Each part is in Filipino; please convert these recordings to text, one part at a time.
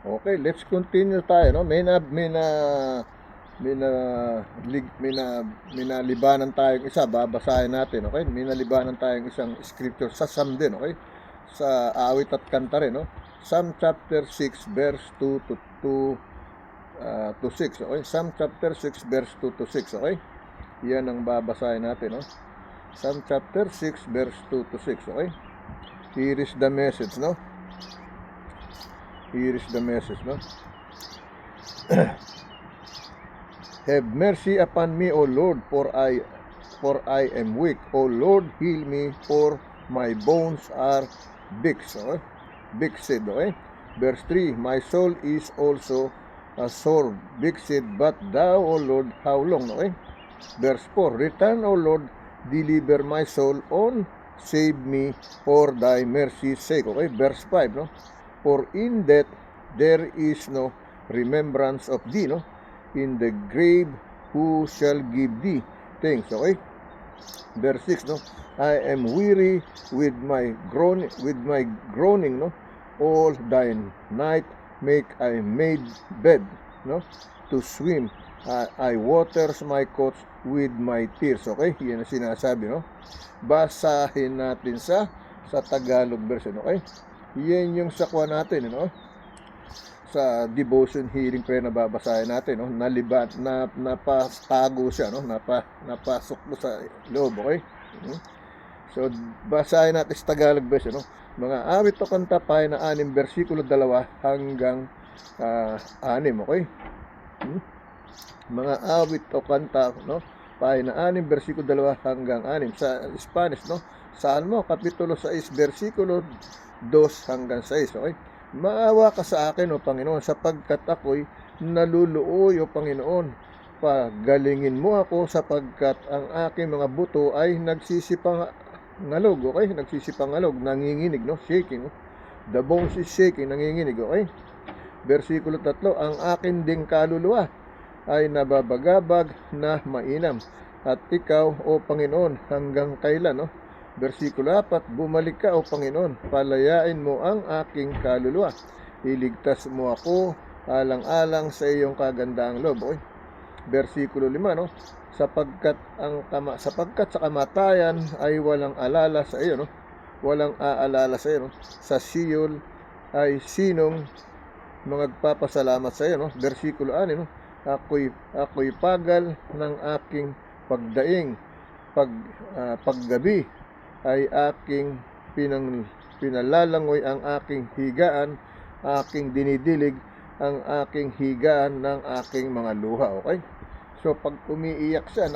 Okay, let's continue tayo, no? May na may nalibanan tayong isa, babasahin natin, okay? May nalibanan tayong isang scripture sa Psalm din, okay? Sa awit at kanta rin, no? Psalm chapter 6 verse 2 to 6, okay? Psalm chapter 6 verse 2 to 6, okay? Yan ang babasahin natin, no? Psalm chapter 6 verse 2 to 6, okay? Here is the message, no? Here is the message, no? Have mercy upon me, O Lord, for I am weak. O Lord, heal me, for my bones are vexed. Okay? Vexed, okay? Verse 3, my soul is also a sore vexed, but thou, O Lord, how long? Okay? Verse 4, return, O Lord, deliver my soul on, save me for thy mercy's sake. Okay? Verse 5, no? For in death there is no remembrance of thee, no? In the grave who shall give thee thanks, okay? Verse 6, no? I am weary with my groaning, no? All thy night make I made bed, no? To swim, I waters my coats with my tears, okay? Yan ang sinasabi, no? Basahin natin sa Tagalog version, okay? Yan yung sakwa natin, no? Sa devotion healing prayer na babasahin natin, no? Napastago siya, no? Napasok mo sa loob, okay? So, basahin natin sa Tagalog version, no? Mga awit o kanta pa na 6, versikulo 2 hanggang 6, okay? Mga awit o kanta, no? Pahina 6, versikulo 2 hanggang 6. Sa Spanish, no? Salmo, kapitulo 6, versikulo 2 hanggang 6, okay? Maawa ka sa akin, O Panginoon, sapagkat ako'y naluluoy, O Panginoon. Pagalingin mo ako sapagkat ang aking mga buto ay nagsisipangalog, okay? Nagsisipangalog, nanginginig, no? Shaking, no? The bones is shaking, nanginginig, okay? Versikulo 3, ang akin ding kaluluwa ay nababagabag na mainam. At ikaw, O Panginoon, hanggang kailan, no? Versikulo 4, bumalik ka, O Panginoon, palayain mo ang aking kaluluwa. Iligtas mo ako alang-alang sa iyong kagandaang loob. Okay? Versikulo 5, no? Sapagkat sa kamatayan ay walang alala sa iyo, no? Walang aalala sa iyo, no? Sa Sion ay sinong magpapasalamat sa iyo, no? Versikulo 6, no? Ako'y pagal ng aking pagdaing, paggabi ay aking pinalalangoy ang aking higaan, aking dinidilig ang aking higaan ng aking mga luha, okay? So pag umiiyak siya,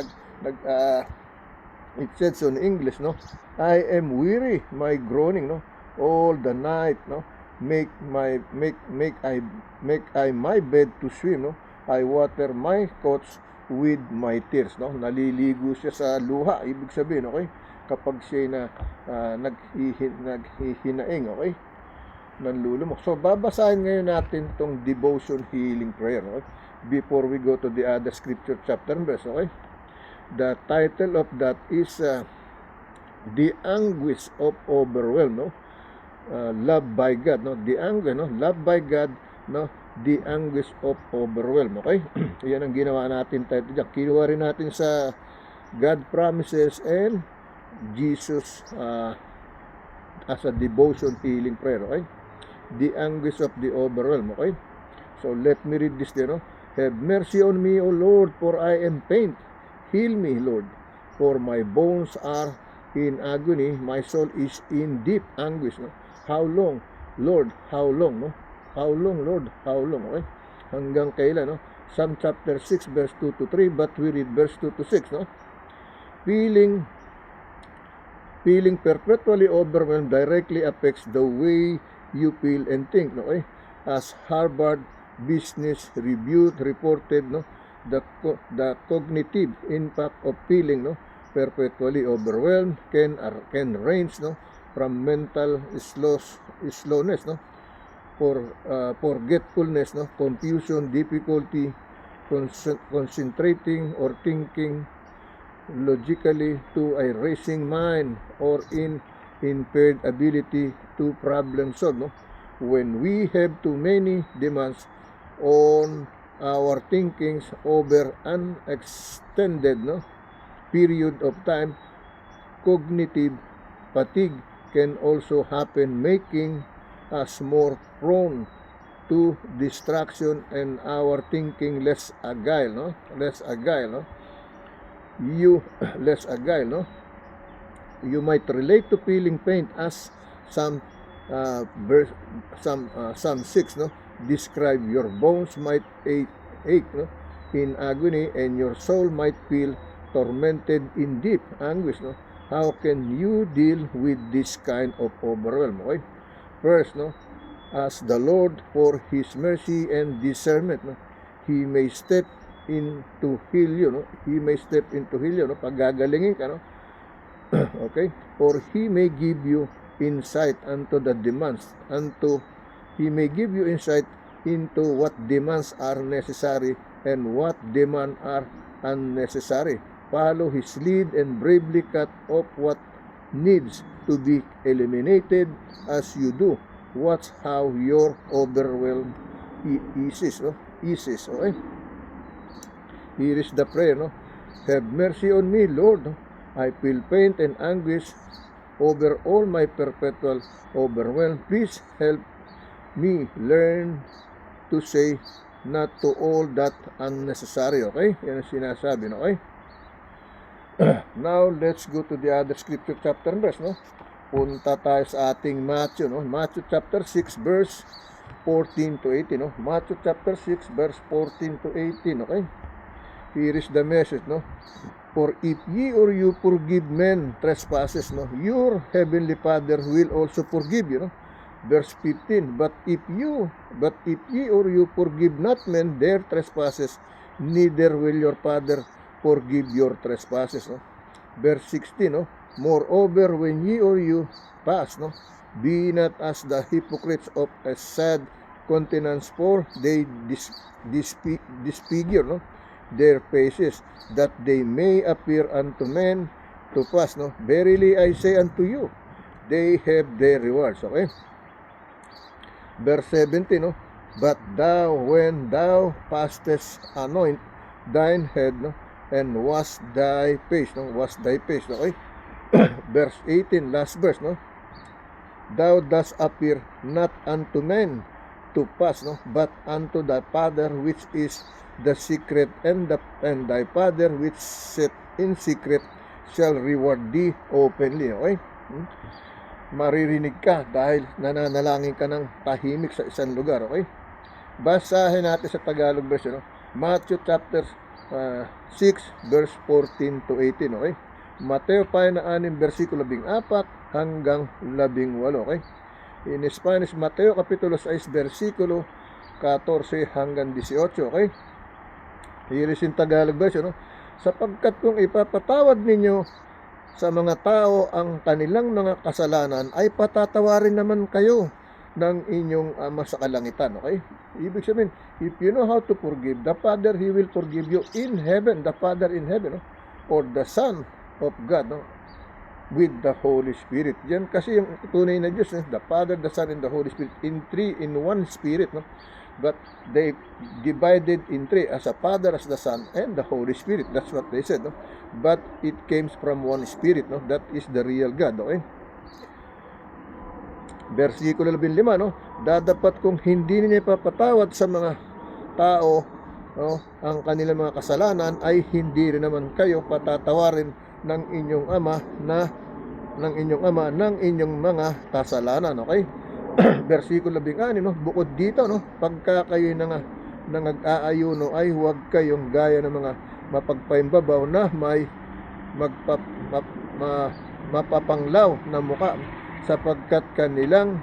it says in English, no? I am weary, my groaning, no? All the night, no? Make I my bed to swim, no? I water my coats with my tears, no? Naliligo siya sa luha, ibig sabihin, okay? Kapag siya naghihinaing, okay? Nanlulumok. So, babasahin ngayon natin tong devotion healing prayer, okay? Before we go to the other scripture chapter and verse, okay? The title of that is The Anguish of Overwhelm, no? Love by God, no? The anguish, no? Love by God, no? The Anguish of Overwhelm, okay? Yan ang ginawa natin tayo dyan. Kinuha rin natin sa God Promises and Jesus as a devotion healing prayer, okay? The anguish of the overwhelm, okay? So let me read this there, no? Have mercy on me, O Lord, for I am faint. Heal me, Lord, for my bones are in agony, my soul is in deep anguish, no? How long, Lord, how long, no? How long, Lord, how long, okay? Hanggang kailan, no? Psalm chapter 6 verse 2 to 3, but we read verse 2 to 6, no? Feeling perpetually overwhelmed directly affects the way you feel and think, no? Okay? As Harvard Business Review reported, no, the cognitive impact of feeling, no, perpetually overwhelmed can range, no, from mental slowness, no, forgetfulness, no, confusion, difficulty concentrating or thinking logically, to a racing mind, or impaired ability to problem solve, no? when we have too many demands on our thinkings over an extended period of time, cognitive fatigue can also happen, making us more prone to distraction and our thinking less agile, less agile. You might relate to feeling pain as some Psalm 6 describe your bones might ache in agony, and your soul might feel tormented in deep anguish. How can you deal with this kind of overwhelm? Okay? First, ask the Lord for His mercy and discernment. He may step in to heal you. He may step in to heal you. Pagagalingin ka. Okay? Or He may give you insight into the demands. He may give you insight into what demands are necessary and what demands are unnecessary. Follow His lead and bravely cut off what needs to be eliminated. As you do, watch how your overwhelm eases. Okay? Here is the prayer. Have mercy on me, Lord. I feel pain and anguish over all my perpetual overwhelm. Please help me learn to say not to all that unnecessary. Okay? Yan ang sinasabi. Okay? Now, let's go to the other scripture chapter and verse. Punta tayo sa ating Matthew. Matthew chapter 6 verse 14 to 18. Matthew chapter 6 verse 14 to 18. Okay? Here is the message. For if ye or you forgive men trespasses, your heavenly Father will also forgive you. Verse 15. But if ye or you forgive not men their trespasses, neither will your Father forgive your trespasses. Verse 16. Moreover, when ye or you pass, be not as the hypocrites of a sad countenance, for they disfigure their faces, that they may appear unto men to pass. Verily I say unto you, they have their rewards. Okay? Verse 17. But thou, when thou passest, anoint thine head, and wash thy face. Okay? Verse 18, last verse. Thou dost appear not unto men to pass, but unto thy Father which is the secret, and thy Father which set in secret shall reward thee openly. Okay? Maririnig ka dahil nananalangin ka ng tahimik sa isang lugar. Okay? Basahin natin sa Tagalog version. Matthew chapter 6 verse 14 to 18. Okay? Mateo 6 versikulo 14 hanggang 18. Okay? In Spanish, Mateo kapitulo 6 versikulo 14 hanggang 18. Okay? Here is in Tagalog version. Sapagkat kung ipapatawad ninyo sa mga tao ang kanilang mga kasalanan, ay patatawarin naman kayo ng inyong Ama sa kalangitan. Okay? Ibig sabihin, if you know how to forgive, the Father, He will forgive you in heaven, the Father in heaven, or the Son of God, with the Holy Spirit. Yan kasi yung tunay na Diyos, the Father, the Son, and the Holy Spirit, in one Spirit, but they divided in three, as a Father, as the Son, and the Holy Spirit. That's what they said. But it came from one Spirit. That is the real God. Okay? Versikulo 15. Dadapat kung hindi niya ipapatawad sa mga tao ang kanilang mga kasalanan, ay hindi rin naman kayo patatawarin ng inyong ama ng inyong mga kasalanan. Okay? Versikulo 16, bukod dito, pagka kayo nag-aayuno, ay huwag kayong gaya ng mga mapagpaimbabaw na may mapapanglaw na muka, sapagkat kanilang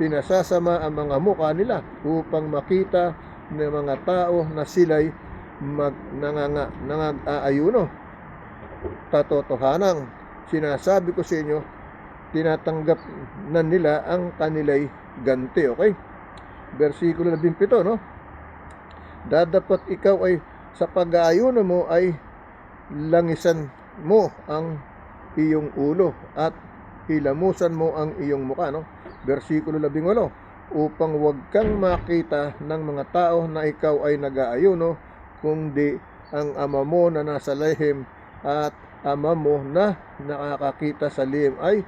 pinasasama ang mga muka nila upang makita ng mga tao na sila'y nang-aayuno. Katotohanan, sinasabi ko sa inyo, tinatanggap na nila ang kanila'y ganti. Okay? Versikulo 17, dadapat ikaw ay sa pag-aayuno mo ay langisan mo ang iyong ulo at hilamusan mo ang iyong mukha. Versikulo 18, upang wag kang makita ng mga tao na ikaw ay nag-aayuno, kundi ang Ama mo na nasa lihim at Ama mo na nakakakita sa lihim ay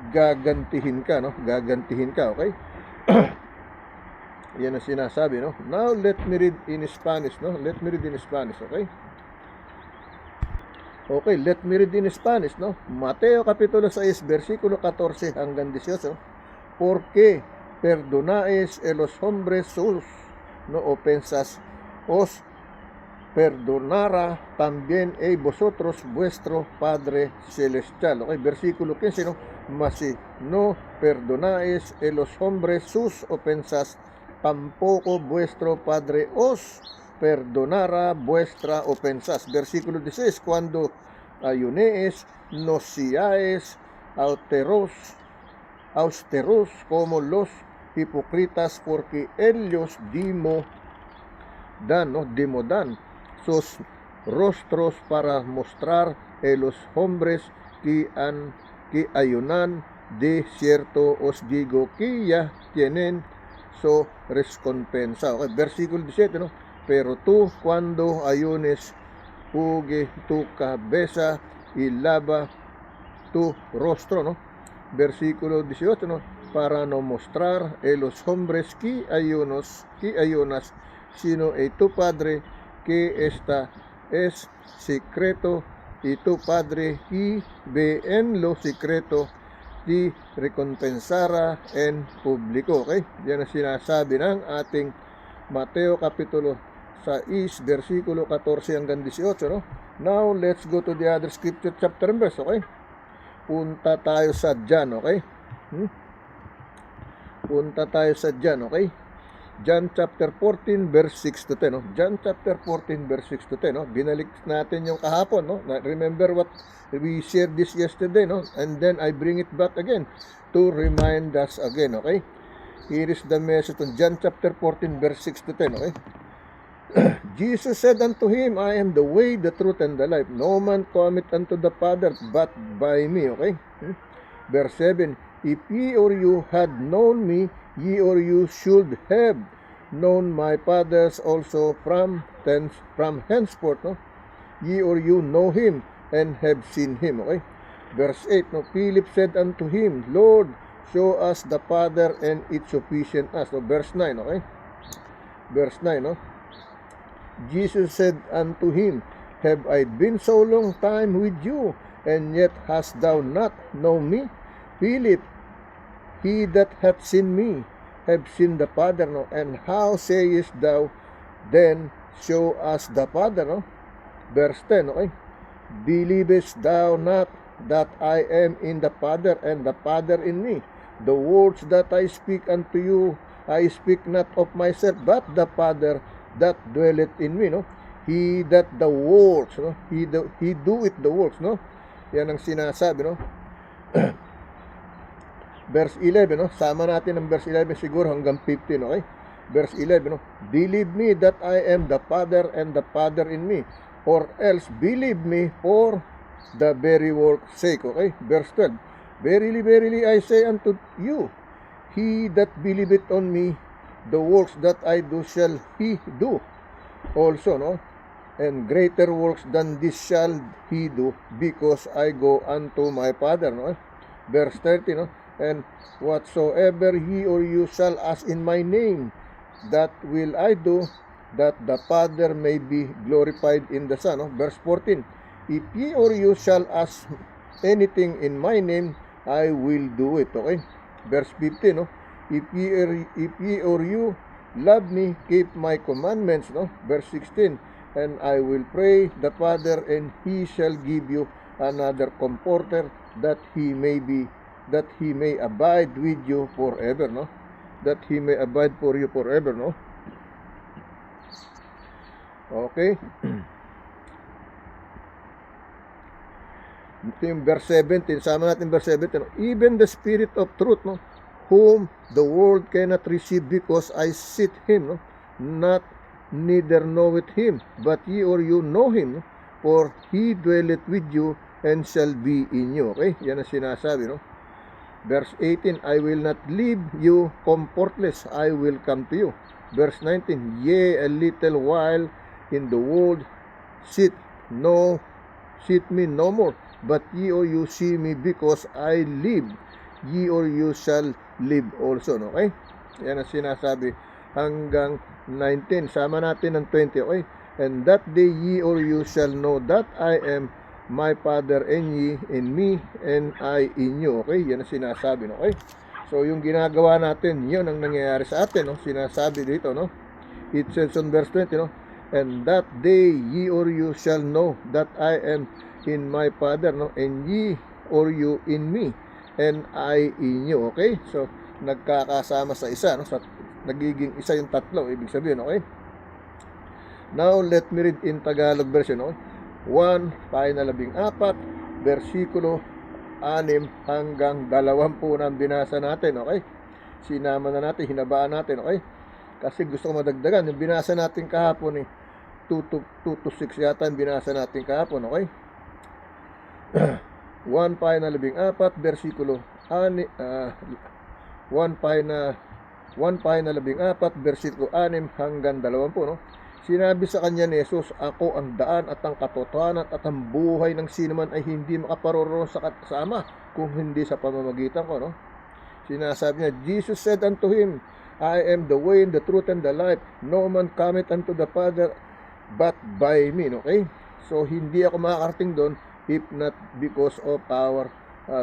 gagantihin ka, no? Gagantihin ka, okay? Yan ang sinasabi, no? Now, let me read in Spanish, no? Let me read in Spanish, okay? Okay, let me read in Spanish, no? Mateo capítulo 6, versículo 14 hanggang 18. Porque perdonáis a los hombres sus, no, ofensas, os perdonará también a vosotros vuestro Padre Celestial. Okay, versículo 15, no? Mas si no perdonáis a los hombres sus ofensas, tampoco vuestro Padre os perdonará vuestra ofensas. Versículo 16, cuando ayunéis, no seáis austeros como los hipócritas, porque ellos demodan sus rostros para mostrar a los hombres que ayunan. De cierto os digo que ya tienen su recompensa. Okay, versículo 17, no? Pero tú, cuando ayunes, hugue tu cabeza y lava tu rostro, no? Versículo 18, no? Para no mostrar a los hombres que ayunas, sino a tu Padre que está es secreto, y tu Padre que ve en lo secreto di recompensara en publiko. Okay? Yan ang sinasabi ng ating Mateo Kapitulo 6, versikulo 14 hanggang 18. No? Now, let's go to the other scripture chapter and verse. Okay? Punta tayo sa John. Okay? Punta tayo sa John. Okay? John chapter 14 verse 6 to 10, no? John chapter 14 verse 6 to 10, no? Binalik natin yung kahapon, no? Remember what we shared this yesterday, no? And then I bring it back again to remind us again, okay? Here is the message on John chapter 14 verse 6 to 10, okay? Jesus said unto him, I am the way, the truth, and the life. No man cometh unto the Father but by me, okay? Verse 7, if ye or you had known me, ye or you should have known my Fathers also from henceforth, no? Ye or you know him and have seen him, okay? Verse 8, no? Philip said unto him, Lord, show us the Father, and it's sufficient us. So, verse 9, okay? Verse 9, no? Jesus said unto him, have I been so long time with you, and yet hast thou not known me? Philip, he that hath seen me have seen the Father, no? And how sayest thou then, show us the Father, no? Verse 10, okay? Believest thou not that I am in the Father, and the Father in me? The words that I speak unto you, I speak not of myself, but the Father that dwelleth in me, no? He that the works, no? He doeth the works, no? Yan ang sinasabi, no? Verse 11, no? Sama natin ang verse 11 siguro hanggang 15, okay? Verse 11, no? Believe me that I am the Father, and the Father in me, or else believe me for the very work's sake, okay? Verse 12, verily, verily, I say unto you, he that believeth on me, the works that I do shall he do also, no? And greater works than this shall he do, because I go unto my Father, no? Verse 30, no? And whatsoever ye or you shall ask in my name, that will I do, that the Father may be glorified in the Son. No? Verse 14, if ye or you shall ask anything in my name, I will do it. Okay? Verse 15, no? If ye or you love me, keep my commandments. No? Verse 16, and I will pray the Father, and he shall give you another comforter, that he may abide with you forever, no? That he may abide for you forever, no? Okay? Ito yung verse 17. Sama natin verse 17. No? Even the Spirit of truth, no? Whom the world cannot receive, because I sit him, no? Neither knoweth him, but ye or you know him, no? For he dwelleth with you, and shall be in you. Okay? Yan ang sinasabi, no? Verse 18, I will not leave you comfortless, I will come to you. Verse 19, yea, a little while in the world sit me no more, but ye or you see me because I live, ye or you shall live also. Okay? Yan ang sinasabi hanggang 19. Sama natin ng 20. Okay? And that day ye or you shall know that I am my Father and ye in me and I in you. Okay? Yan ang sinasabi. Okay? So yung ginagawa natin, yun ang nangyayari sa atin. No? Sinasabi dito. No? It says on verse 20. No? And that day ye or you shall know that I am in my Father, no? And ye or you in me and I in you. Okay? So nagkakasama sa isa, no? Sa nagiging isa yung tatlo, ibig sabihin. Okay? Now let me read in Tagalog version. Okay? 1 pahina 14 versikulo 6 hanggang 20 na binasa natin. Okay? Sinama na natin, hinabaan natin. Okay? Kasi gusto ko madagdagan. Yung binasa natin kahapon 2 to 6 yata yung binasa natin kahapon. Okay? 1 pahina 14 versikulo 1 pahina 14 versikulo 6 hanggang 20. No? Sinabi sa kanya ni Jesus, ako ang daan at ang katotohanan at ang buhay ng sinuman ay hindi makaparoroon sa Ama kung hindi sa pamamagitan ko. No? Sinasabi niya, Jesus said unto him, I am the way, the truth, and the life. No man cometh unto the Father but by me. Okay? So, hindi ako makakarating doon if not because of our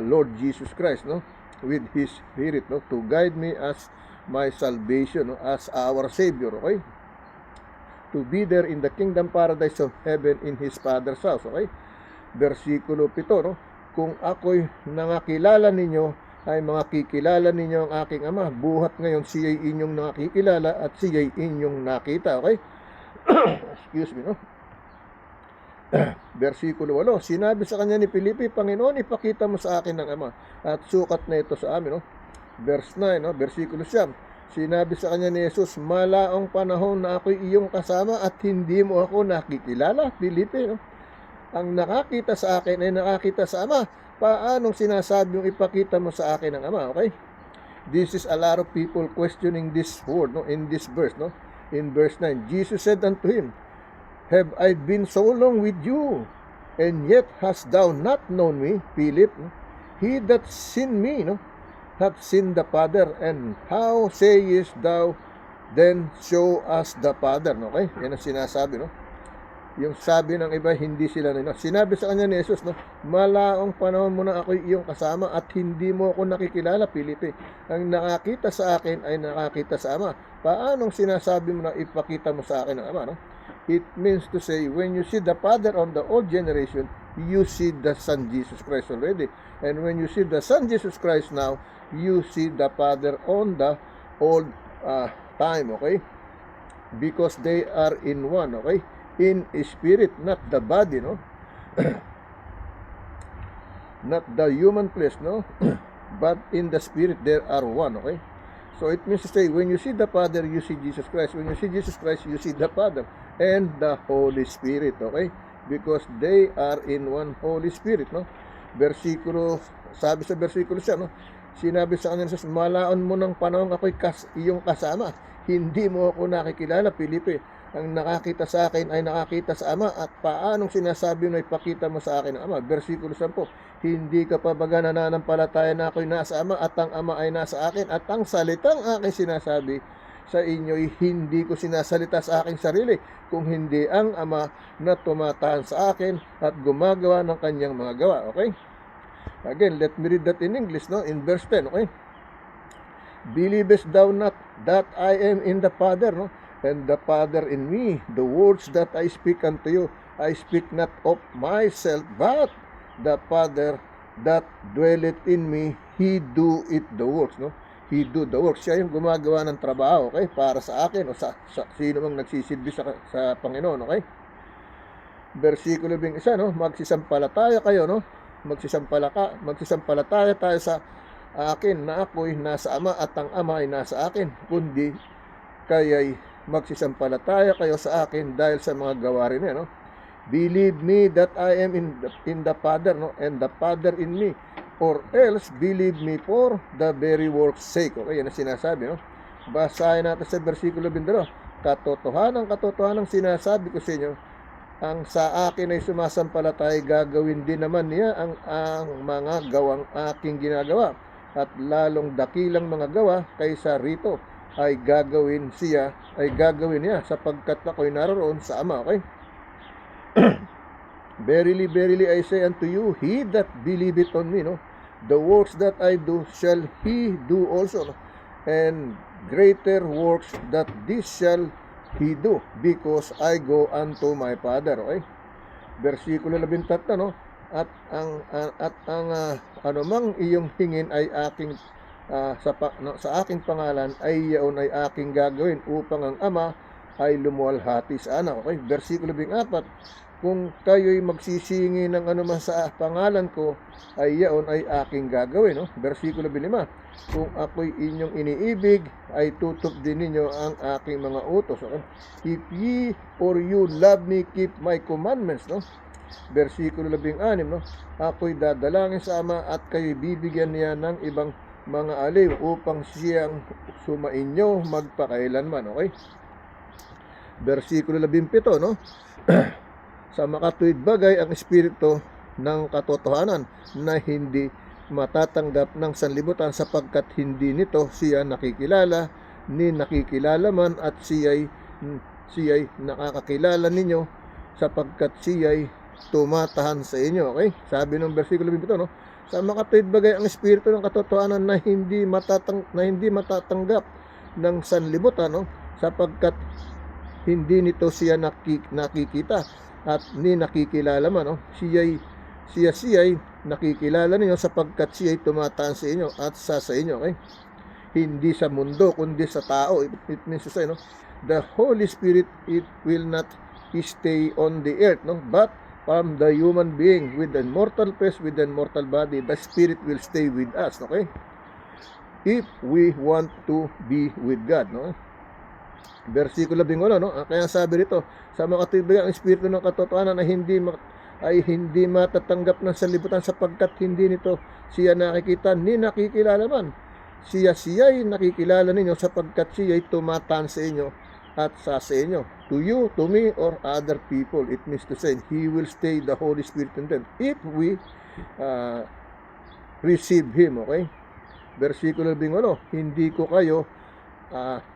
Lord Jesus Christ, no? With His Spirit, no? To guide me as my salvation, no? As our Savior. Okay? To be there in the kingdom paradise of heaven in His Father's house. Okay? Versikulo 7, no? Kung ako'y nangakilala ninyo, ay makikilala ninyo ang aking Ama. Buhat ngayon siya'y inyong nakikilala at siya'y inyong nakita. Okay? Excuse me, no? Versikulo 8, sinabi sa kanya ni Felipe, Panginoon, ipakita mo sa akin ang Ama at sukat na ito sa amin. No? Verse 9, no? Versikulo 9, sinabi sa kanya ni Jesus, malaong panahon na ako'y iyong kasama at hindi mo ako nakikilala, Felipe. No? Ang nakakita sa akin ay nakakita sa Ama. Paanong sinasabi yung ipakita mo sa akin ang Ama? Okay? This is a lot of people questioning this word, no? In this verse, no? In verse 9, Jesus said unto him, have I been so long with you, and yet hast thou not known me, Philip? He that seen me, no, hath seen the Father, and how sayest thou, then show us the Father? No? Okay? Yan ang sinasabi, no? Yung sabi ng iba, hindi sila nila. Sinabi sa kanya ni Jesus, no, malaong panahon mo na ako'y iyong kasama at hindi mo ako nakikilala, Filipe. Ang nakakita sa akin ay nakakita sa Ama. Paanong sinasabi mo na ipakita mo sa akin ang Ama? No? It means to say, when you see the Father on the old generation, you see the Son Jesus Christ already. And when you see the Son Jesus Christ now, you see the Father on the old time, okay? Because they are in one, okay? In spirit, not the body, no? Not the human flesh, no? But in the spirit, there are one, okay? So it means to say, when you see the Father, you see Jesus Christ. When you see Jesus Christ, you see the Father and the Holy Spirit, okay? Because they are in one Holy Spirit, no? Versikulo, sabi sa versikulo siya, no? Sinabi sa kanya, malaon mo ng panahon ako'y iyong kasama. Hindi mo ako nakikilala, Filipe. Ang nakakita sa akin ay nakakita sa Ama. At paanong sinasabi mo ipakita mo sa akin ang Ama? Versikulo 10, hindi ka pa baga nananampalataya na ako'y nasa Ama at ang Ama ay nasa akin at ang salitang aking sinasabi sa inyo'y hindi ko sinasalita sa aking sarili, kung hindi ang Ama na tumatahan sa akin at gumagawa ng kanyang mga gawa. Okay? Again, let me read that in English, no? In verse 10, okay? Believest thou not that I am in the Father, no? And the Father in me, the words that I speak unto you, I speak not of myself, but the Father that dwelleth in me, He do it the works, no? He do the works. Siya yung gumagawa ng trabaho, okay? Para sa akin o sa sino mang nagsisilbi sa Panginoon, okay? Versikulo 21, no? Magsisampalataya kayo, no? Magsisampalataya tayo sa akin na ako'y nasa Ama at ang Ama ay nasa akin, kundi kaya'y magsisampalataya kayo sa akin dahil sa mga gawain niya, no? Believe me that I am in the Father, no? And the Father in me. or else believe me for the very work's sake. Okay, yan ang sinasabi, no? Basahin natin sa versikulo 22. Katotohanan sinasabi ko sa inyo, ang sa akin ay sumasampalatay, gagawin din naman niya ang mga gawang aking ginagawa, at lalong dakilang mga gawa kaysa rito ay gagawin niya, sapagkat ako'y naroon sa Ama. Okay? Verily, verily, I say unto you, he that believeth on me, no, the works that I do shall he do also, no? And greater works that this shall he do, because I go unto my Father. Okay? Versikulo 13, no? At ang anumang iyong hingin ay aking sa aking pangalan ay yaon ay aking gagawin, upang ang Ama ay lumuwalhati sa anak. Okay? Versikulo 14, kung kayo'y magsisingi ng anuman sa pangalan ko, ay yaon ay aking gagawin. No? Versikulo 5, kung ako'y inyong iniibig, ay tutup din ninyo ang aking mga utos. Okay? If ye or you love me, keep my commandments. No? Versikulo 16, no? Ako'y dadalangin sa Ama, at kayo'y bibigyan niya ng ibang mga aliw, upang siyang sumainyo magpakailanman. Okay? Versikulo 17, no? Sa makatuwid bagay ang espiritu ng katotohanan, na hindi matatanggap ng sanlibutan, sapagkat hindi nito siya nakikilala, ni nakikilala man, at siya'y nakakakilala ninyo, sapagkat siya'y tumatahan sa inyo. Okay? Sabi ng versikulo 17, no? Sa makatuwid bagay ang espiritu ng katotohanan, na hindi matatanggap ng sanlibutan, no? Sapagkat hindi nito siya nakikita, at ni nakikilala man, no? Siya'y nakikilala ninyo, sapagkat siya'y tumataan sa inyo at sa inyo. Okay? Hindi sa mundo kundi sa tao. It means to say, no, the Holy Spirit, it will not stay on the earth, no, but from the human being with the mortal flesh, with the mortal body, the Spirit will stay with us. Okay? If we want to be with God, no? Versikulo 18, no? Kaya sabi rito, sa makatibay ang espiritu ng katotohanan ay hindi matatanggap ng sanlibutan, sapagkat hindi nito siya nakikita ni nakikilala man. Siya'y nakikilala ninyo, sapagkat siya'y tumataan sa inyo at sa inyo. To you, to me, or other people. It means to say, he will stay, the Holy Spirit in them, if we receive him. Okay? Versikulo 18, hindi ko kayo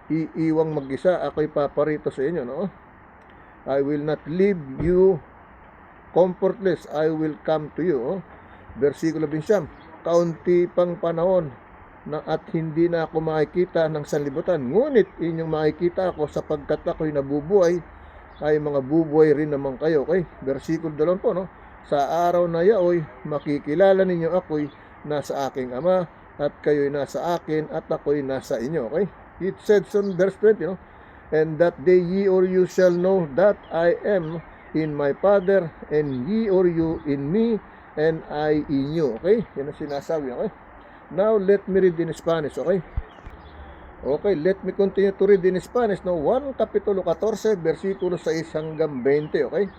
iiwang mag-isa, ako'y paparito sa inyo, no? I will not leave you comfortless, I will come to you. Oh? Versikulo 20, kaunti pang panahon at hindi na ako makikita ng sanlibutan, ngunit inyong makikita ako, sapagkat ako'y nabubuhay, ay mga bubuhay rin naman kayo. Okay? Versikulo 20, no? Sa araw na yaoy, makikilala ninyo ako'y nasa aking Ama, at kayo'y nasa akin, at ako'y nasa inyo. Okay? It says on verse 20, no? And that day ye or you shall know that I am in my Father, and ye or you in me, and I in you. Okay? Yan ang sinasabi. Okay? Now, let me read in Spanish. Okay? Okay, let me continue to read in Spanish. No? 1 Kapitulo 14, versikulo 6 hanggang 20. Okay?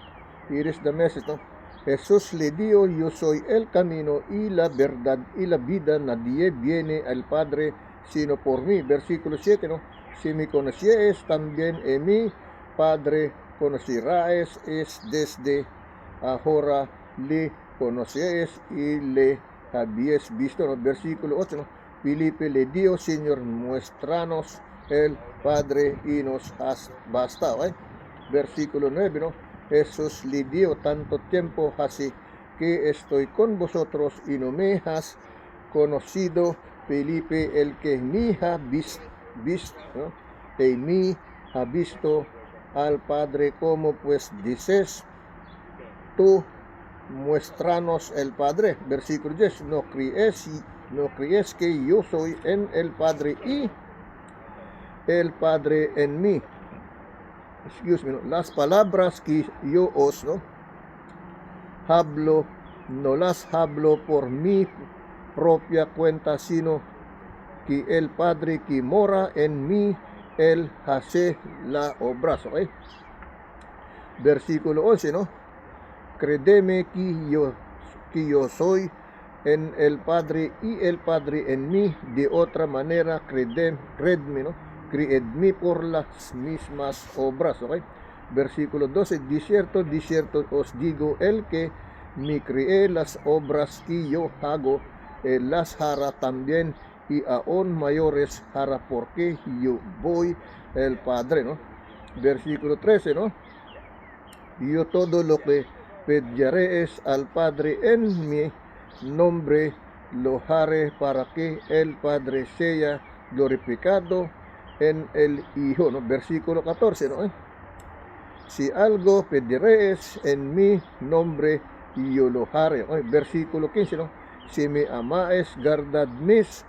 Here is the message. No? Jesús le dijo, yo soy el camino y la verdad y la vida, nadie viene al Padre sino por mí. Versikulo 7, no? Si me conocieres, también mi Padre conocerás, es desde ahora le conocieres y le habéis visto. No? Versikulo 8, no? Filipe le dijo, Señor, muéstranos el Padre y nos basta. Okay? Versikulo 9, no? Jesús le dijo, tanto tiempo hace que estoy con vosotros y no me has conocido, Felipe, el que me ha visto, ¿no? En mí ha visto al Padre. Como pues dices tú, muéstranos el Padre. Versículo 10, no crees que yo soy en el Padre y el Padre en mí. ¿No? Las palabras que yo os, ¿no? hablo, no las hablo por mi propia cuenta, sino que el Padre que mora en mí, Él hace la obra. Okay? Versículo 11, ¿no? Créeme que yo soy en el Padre y el Padre en mí, de otra manera credme, ¿no? Creedme por las mismas obras, ¿ok? Versículo 12, de cierto os digo, el que me cree las obras que yo hago, él las hará también, y aún mayores hará, porque yo voy el Padre, ¿no? Versículo 13, ¿no? Yo todo lo que pediré es al Padre en mi nombre, lo haré para que el Padre sea glorificado en el Hijo, ¿no? Versículo 14, ¿no? Si algo pediréis en mi nombre, yo lo haré. ¿No? Versículo 15, ¿no? Si me amáis, guardad mis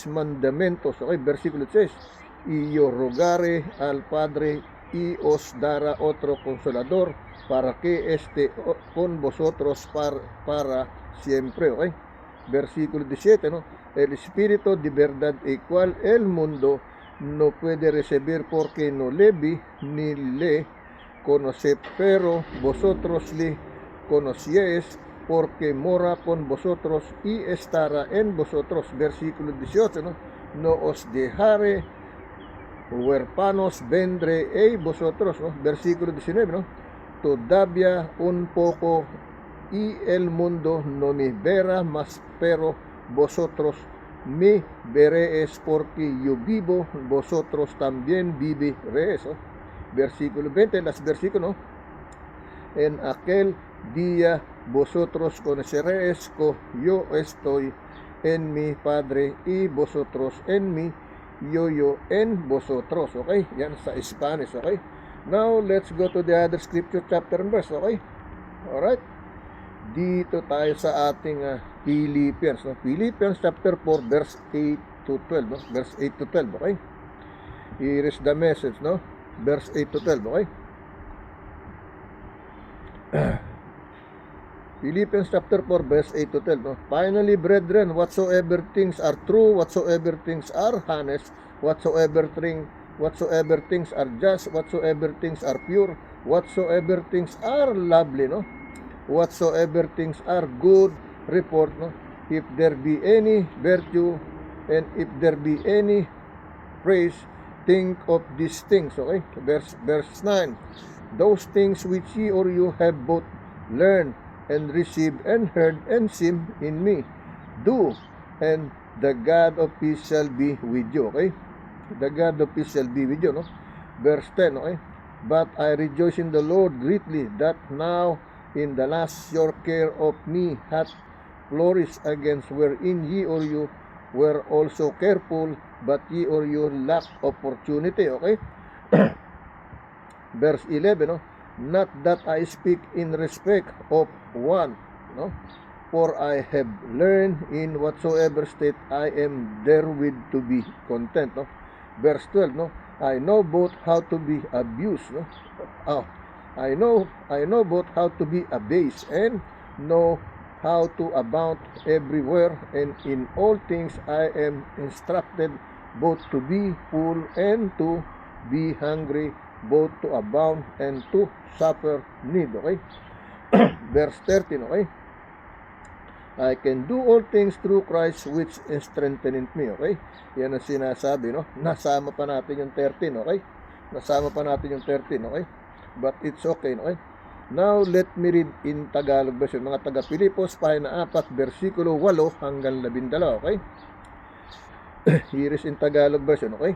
mandamientos. ¿No? Versículo 6, y yo rogaré al Padre y os dará otro consolador para que esté con vosotros para siempre. ¿No? Versículo 17, ¿no? El Espíritu de verdad, el cual el mundo no puede recibir porque no le vi ni le conoce, pero vosotros le conocéis porque mora con vosotros y estará en vosotros. Versículo 18, ¿no? No os dejaré huérfanos, vendré vosotros, ¿no? Versículo 19, ¿no? Todavía un poco y el mundo no me verá más, pero vosotros me veréis, porque yo vivo, vosotros también viviréis. ¿No? Versículo 20, las versículos, ¿no? En aquel día vosotros conoceréis que yo estoy en mi Padre y vosotros en mí, yo en vosotros. Okay, yan sa Spanish. Okay, now let's go to the other scripture, chapter and verse. Okay, alright, dito tayo sa ating Philippians, no? Philippians chapter 4 verse 8 to 12, no? Verse 8 to 12, okay? Here is the message, no? Verse 8 to 12, okay? Philippians chapter 4 verse 8 to 12, no? Finally, brethren, whatsoever things are true, whatsoever things are honest, whatsoever things are just, whatsoever things are pure, whatsoever things are lovely, no? Whatsoever things are good report, no? If there be any virtue and if there be any praise, think of these things. Okay, verse 9, those things which ye or you have both learned and received and heard and seen in me, do, and the God of peace shall be with you. Okay, the God of peace shall be with you, no? Verse 10, okay, but I rejoice in the Lord greatly that now in the last your care of me hath flourished, against wherein ye or you were also careful, but ye or you lack opportunity. Okay, verse 11, no? Not that I speak in respect of one, no? For I have learned in whatsoever state I am therewith to be content, no? Verse 12, no? I know both how to be abused, no? I know both how to be abased and know how to abound everywhere, and in all things I am instructed both to be full and to be hungry, both to abound and to suffer need. Okay? Verse 13, okay? I can do all things through Christ which strengtheneth me. Okay? Yan ang sinasabi, no? Nasama pa natin yung 13, okay? Nasama pa natin yung 13, okay? But it's okay, okay? Now, let me read in Tagalog version. Mga taga-Pilipos, pahina 4, versikulo 8 hanggang 12, okay? Here is in Tagalog version, okay?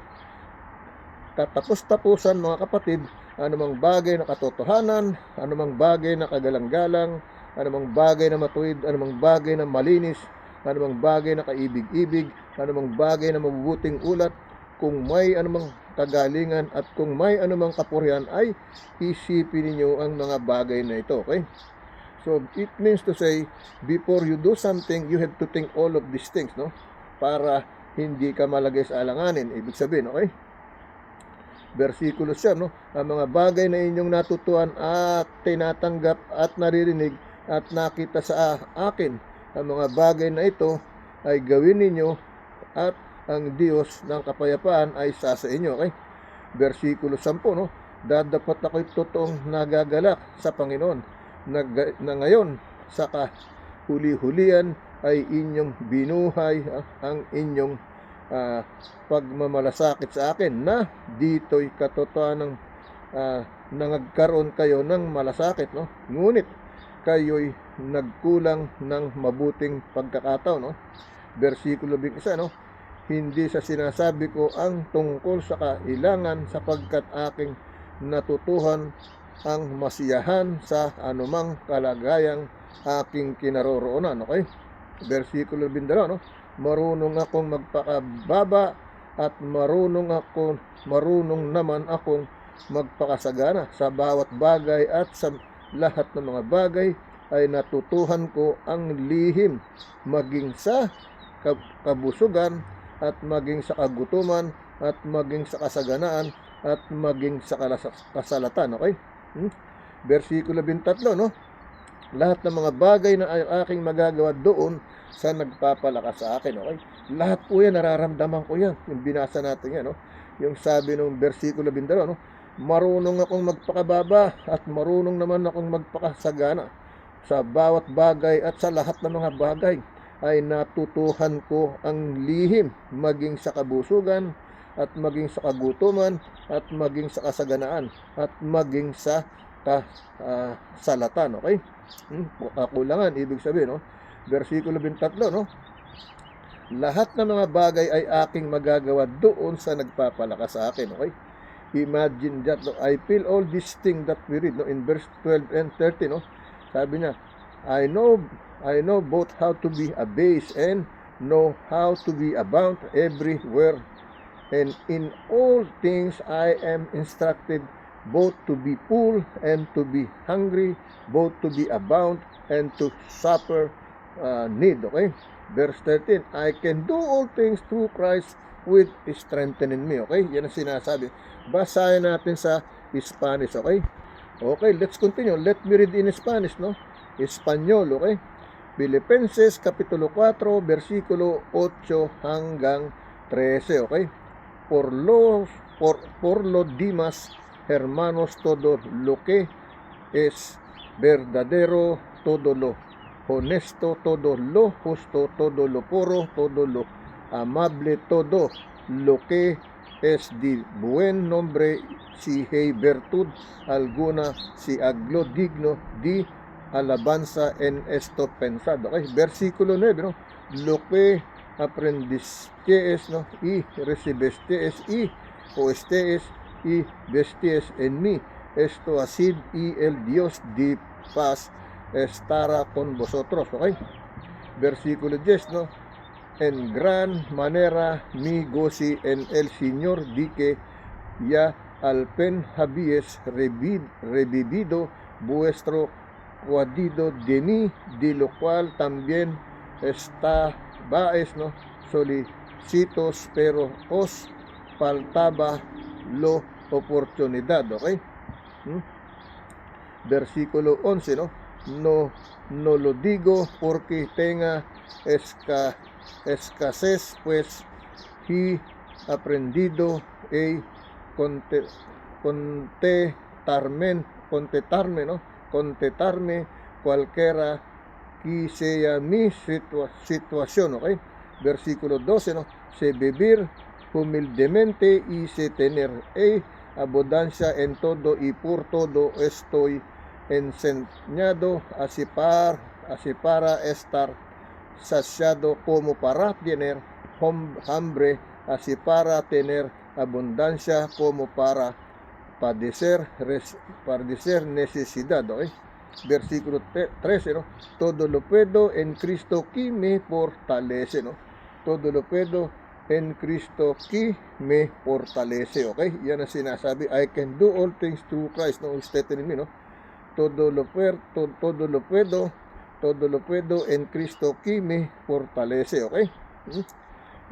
Tatapos-tapusan, mga kapatid, anumang bagay na katotohanan, anumang bagay na kagalang-galang, anumang bagay na matuwid, anumang bagay na malinis, anumang bagay na kaibig-ibig, anumang bagay na mabubuting ulat, kung may anumang kagalingan at kung may anumang kapurihan, ay isipin ninyo ang mga bagay na ito. Okay? So, it means to say, before you do something, you have to think all of these things, no? Para hindi ka malagay sa alanganin. Ibig sabihin, okay? Versikulo siya, no? Ang mga bagay na inyong natutuhan at tinatanggap at naririnig at nakita sa akin, ang mga bagay na ito ay gawin ninyo at ang Diyos ng kapayapaan ay sa inyo. Okay? Versikulo 10, no? Dadapat ako'y totoong nagagalak sa Panginoon na ngayon saka huli-hulian ay inyong binuhay ang inyong pagmamalasakit sa akin, na dito'y katotohanan nagkaroon kayo ng malasakit, no? Ngunit kayo'y nagkulang ng mabuting pagkakataon, no? Versikulo 21, no? Hindi sa sinasabi ko ang tungkol sa kailangan, sapagkat aking natutuhan ang masiyahan sa anumang kalagayang aking kinaroroonan. Okay? Versikulo 22, no? Marunong akong magpakababa at marunong naman akong magpakasagana sa bawat bagay, at sa lahat ng mga bagay ay natutuhan ko ang lihim, maging sa kabusugan at maging sa kagutuman at maging sa kasaganaan at maging sa kasalatan. Okay? Versikulo 23, no? Lahat ng mga bagay na ay aking magagawa doon sa nagpapalakas sa akin. Okay? Lahat po yan, nararamdaman ko yan. Yung binasa natin yan, no? Yung sabi ng versikulo 22, no? Marunong akong magpakababa at marunong naman akong magpakasagana sa bawat bagay, at sa lahat ng mga bagay ay natutuhan ko ang lihim, maging sa kabusugan at maging sa kagutuman at maging sa kasaganaan at maging sa kasalatan. Okay? Kakulangan, ibig sabihin, no? Versikulo 23, no? Lahat ng mga bagay ay aking magagawa doon sa nagpapalakas sa akin. Okay? Imagine that, no? I feel all these things that we read, no? In verse 12 and 13, no? Sabi niya, I know both how to be abased and know how to be abound everywhere. And in all things I am instructed both to be full and to be hungry, both to be abound and to suffer need. Okay? Verse 13, I can do all things through Christ with strengthening me. Okay? Yan ang sinasabi. Basahin natin sa Spanish. Okay? Okay, let's continue. Let me read in Spanish, no? Espanyol, okay? Filipenses Kapitulo 4, versikulo 8 hanggang 13, okay? Por lo demás, hermanos, todo lo que es verdadero, todo lo honesto, todo lo justo, todo lo puro, todo lo amable, todo lo que es de buen nombre, si hay virtud alguna, si algo digno de alabanza, en esto pensado. Okay? Versikulo 9, no? Lo que aprendisteis, no? Y recibisteis y oísteis y vestíais en mí, esto así, y el Dios de paz estará con vosotros. Okay? Versikulo 10, no? En gran manera mi goci en el Señor, di que ya al pen habíais revivido vuestro cuadido de mí, de lo cual también estabais, no, solicitos, pero os faltaba la oportunidad. Okay? Versikulo 11, no? No lo digo porque tenga escasez, pues he aprendido a contentarme cualquiera que sea mi situación. Okay? Versikulo 12, no? Se vivir humildemente y se tener abundancia en todo, y por todo estoy enseñado, así para estar saciado como para tener hambre, así para tener abundancia como para padecer necesidad. Okay? Versikulo 13, no? Todo lo puedo en Cristo que me fortalece, no? Todo lo puedo en Cristo que me fortalece. Okay? Yan ang sinasabi. I can do all things through Christ, no? Strengthening me, no? Todo lo puedo en Cristo que me fortalece. Okay?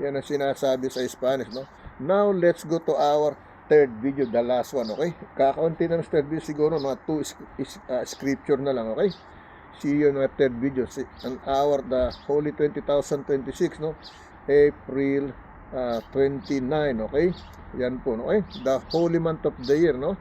Yan ang sinasabi sa Spanish, no? Now, let's go to our third video, the last one. Okay? Kakaunti na ng third video, siguro mga 2 scripture na lang. Okay? See you in our third video. An hour, the Holy 2026, no? April 29. Okay? Yan po, no? Okay? The holy month of the year, no?